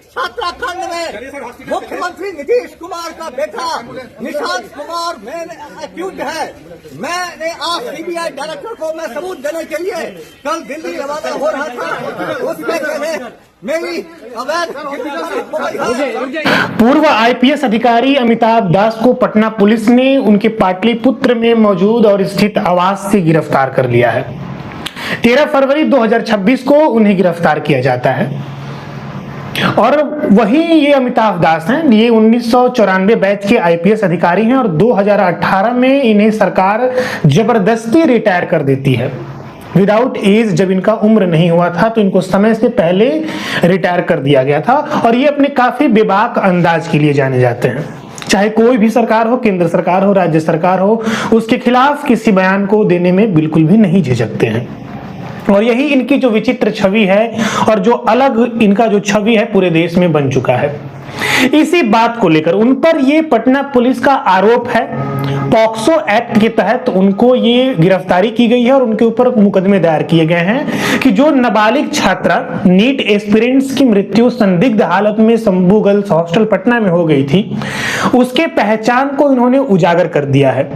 उत्तराखंड में मुख्यमंत्री नीतीश कुमार का बेटा निशांत कुमार मेन एक्यूज है। मैंने आज सीबीआई डायरेक्टर को मैं सबूत देने के लिए कल दिल्ली रवाना हो रहा था, उसमें मेरी अवैध पूर्व आईपीएस अधिकारी अमिताभ दास को पटना पुलिस ने उनके पाटलिपुत्र में मौजूद और स्थित आवास से गिरफ्तार कर लिया है। 13 फरवरी 2026 को उन्हें गिरफ्तार किया जाता है और वही ये अमिताभ दास हैं। ये 1994 बैच के आईपीएस अधिकारी हैं और 2018 में इन्हें सरकार जबरदस्ती रिटायर कर देती है। विदाउट एज, जब इनका उम्र नहीं हुआ था तो इनको समय से पहले रिटायर कर दिया गया था और ये अपने काफी बेबाक अंदाज के लिए जाने जाते हैं। चाहे कोई भी सरकार हो, केंद्र सरकार हो, राज्य सरकार हो, उसके खिलाफ किसी बयान को देने में बिल्कुल भी नहीं झिझकते हैं। और यही इनकी जो विचित्र छवि है और जो अलग इनका जो छवि है पूरे देश में बन चुका है। इसी बात को लेकर उन पर ये पटना पुलिस का आरोप है। पॉक्सो एक्ट के तहत उनको ये गिरफ्तारी की गई है और उनके ऊपर मुकदमे दायर किए गए हैं कि जो नाबालिग छात्रा नीट एस्पिरेंट्स की मृत्यु संदिग्ध हालत में शंभू गर्ल्स हॉस्टल पटना में हो गई थी, उसके पहचान को इन्होंने उजागर कर दिया है।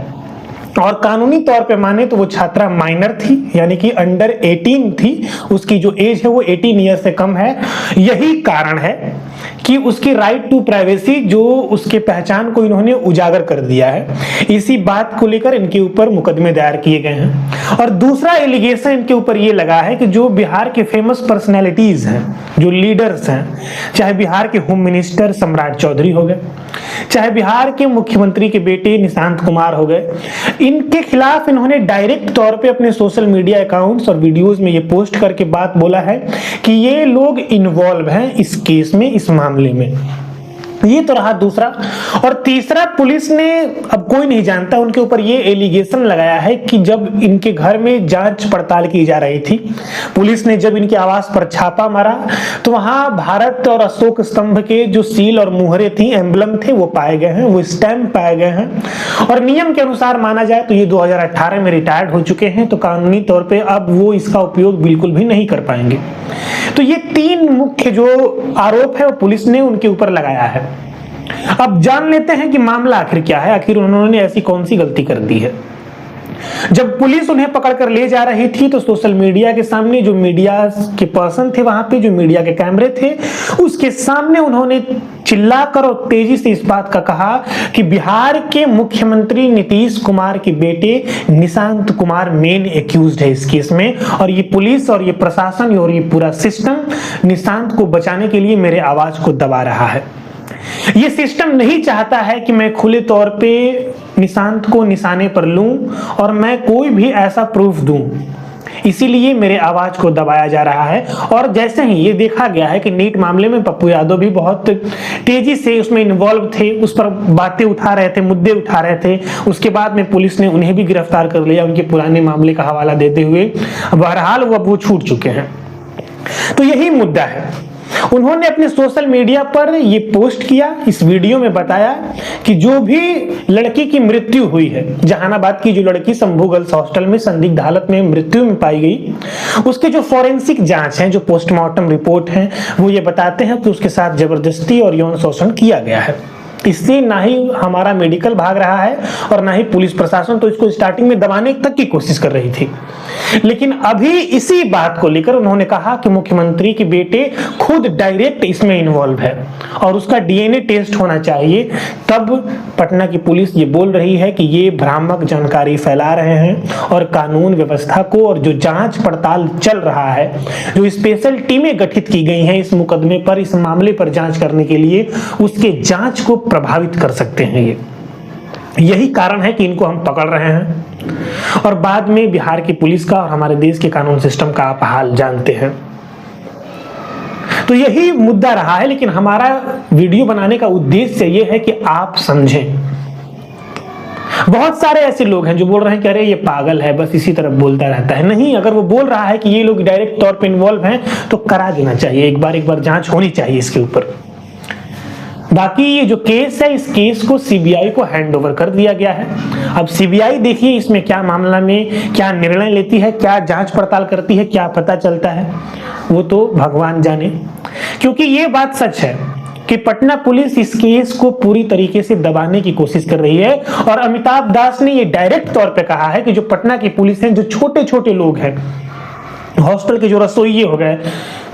और कानूनी तौर पे माने तो वो छात्रा माइनर थी, यानी कि अंडर 18 थी, उसकी जो एज है वो 18 ईयर से कम है। यही कारण है कि उसकी राइट टू प्राइवेसी जो उसके पहचान को इन्होंने उजागर कर दिया है। इसी बात को लेकर इनके ऊपर मुकदमे दायर किए गए हैं। और दूसरा एलिगेशन इनके ऊपर ये लगा है कि जो बिहार के फेमस पर्सनैलिटीज हैं, जो लीडर्स हैं, चाहे बिहार के होम मिनिस्टर सम्राट चौधरी हो गए, चाहे बिहार के मुख्यमंत्री के बेटे निशांत कुमार हो गए, इनके खिलाफ इन्होंने डायरेक्ट तौर पे अपने सोशल मीडिया अकाउंट्स और वीडियोस में ये पोस्ट करके बात बोला है कि ये लोग इन्वॉल्व हैं इस केस में, इस मामले में। ये तो रहा दूसरा। और तीसरा, पुलिस ने, अब कोई नहीं जानता, उनके ऊपर ये एलिगेशन लगाया है कि जब इनके घर में जांच पड़ताल की जा रही थी, पुलिस ने जब इनके आवास पर छापा मारा तो वहां भारत और अशोक स्तंभ के जो सील और मुहरे थी, एम्बलम थे, वो पाए गए हैं, वो स्टैंप पाए गए हैं। और नियम के अनुसार माना जाए तो ये 2018 में रिटायर्ड हो चुके हैं, तो कानूनी तौर पर अब वो इसका उपयोग बिल्कुल भी नहीं कर पाएंगे। तो ये तीन मुख्य जो आरोप है वो पुलिस ने उनके ऊपर लगाया है। अब जान लेते हैं कि मामला आखिर क्या है, आखिर उन्होंने ऐसी कौन सी गलती कर दी है। जब पुलिस उन्हें पकड़कर ले जा रही थी तो सोशल मीडिया के सामने जो मीडिया के पर्सन थे, वहां पे जो मीडिया के कैमरे थे, उसके सामने उन्होंने चिल्लाकर और तेजी से इस बात का कहा कि बिहार के मुख्यमंत्री नीतीश कुमार के बेटे निशांत कुमार मेन एक्यूज्ड है इस केस में, और ये पुलिस और ये प्रशासन और ये पूरा सिस्टम निशांत को बचाने के लिए मेरे आवाज को दबा रहा है। ये सिस्टम नहीं चाहता है कि मैं खुले तौर पे निशांत को निशाने पर लूं और मैं कोई भी ऐसा प्रूफ दूं, इसीलिए मेरे आवाज को दबाया जा रहा है। और जैसे ही ये देखा गया है कि नीट मामले में पप्पू यादव भी बहुत तेजी से उसमें इन्वॉल्व थे, उस पर बातें उठा रहे थे, मुद्दे उठा रहे थे, उसके बाद में पुलिस ने उन्हें भी गिरफ्तार कर लिया उनके पुराने मामले का हवाला देते हुए। बहरहाल वो छूट चुके हैं। तो यही मुद्दा है। उन्होंने अपने सोशल मीडिया पर ये पोस्ट किया, इस वीडियो में बताया कि जो भी लड़की की मृत्यु हुई है, जहानाबाद की जो लड़की शंभू गर्ल्स हॉस्टल में संदिग्ध हालत में मृत्यु में पाई गई, उसके जो फॉरेंसिक जांच है, जो पोस्टमार्टम रिपोर्ट है, वो ये बताते हैं कि उसके साथ जबरदस्ती और यौन शोषण किया गया है। इससे ना ही हमारा मेडिकल भाग रहा है और ना ही पुलिस प्रशासन तो इसको स्टार्टिंग में दबाने तक की कोशिश कर रही थी। लेकिन अभी इसी बात को लेकर उन्होंने कहा कि मुख्यमंत्री के बेटे खुद डायरेक्ट इसमें इन्वॉल्व है और उसका डीएनए टेस्ट होना चाहिए। तब पटना की पुलिस ये बोल रही है कि ये भ्रामक जानकारी फैला रहे हैं और कानून व्यवस्था को, और जो जांच पड़ताल चल रहा है, जो स्पेशल टीमें गठित की गई हैं इस मुकदमे पर, इस मामले पर जांच करने के लिए, उसके जांच को प्रभावित कर सकते हैं। यही कारण है कि इनको हम पकड़ रहे हैं। और बाद में बिहार की पुलिस का और हमारे देश के कानून सिस्टम का आप हाल जानते हैं। तो यही मुद्दा रहा है। लेकिन हमारा वीडियो बनाने का उद्देश्य यह है कि आप समझें। बहुत सारे ऐसे लोग हैं जो बोल रहे हैं कि अरे ये पागल है, बस इसी तरह बोलता रहता है। नहीं, अगर वो बोल रहा है कि ये लोग डायरेक्ट तौर पे इन्वॉल्व हैं तो करा देना चाहिए, एक बार जांच होनी चाहिए इसके ऊपर। बाकी ये जो केस है, इस केस को सीबीआई को हैंडओवर कर दिया गया है। अब सीबीआई देखिए इसमें क्या मामला में क्या निर्णय लेती है, क्या जांच पड़ताल करती है, क्या पता चलता है, वो तो भगवान जाने। क्योंकि ये बात सच है कि पटना पुलिस इस केस को पूरी तरीके से दबाने की कोशिश कर रही है। और अमिताभ दास ने ये डायरेक्ट तौर पे कहा है कि जो पटना की पुलिस है, जो छोटे छोटे लोग हैं, हॉस्टल के जो रसोइये हो गए,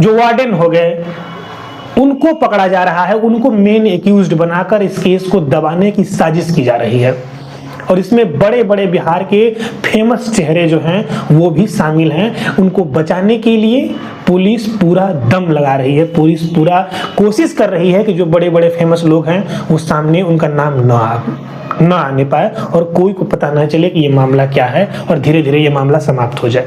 जो वार्डन हो गए, उनको पकड़ा जा रहा है, उनको मेन एक्यूज्ड बनाकर इस केस को दबाने की साजिश की जा रही है। और इसमें बड़े बड़े बिहार के फेमस चेहरे जो हैं वो भी शामिल हैं। उनको बचाने के लिए पुलिस पूरा दम लगा रही है, पुलिस पूरा कोशिश कर रही है कि जो बड़े बड़े फेमस लोग हैं वो सामने उनका नाम न आने पाए और कोई को पता ना चले कि ये मामला क्या है और धीरे धीरे ये मामला समाप्त हो जाए।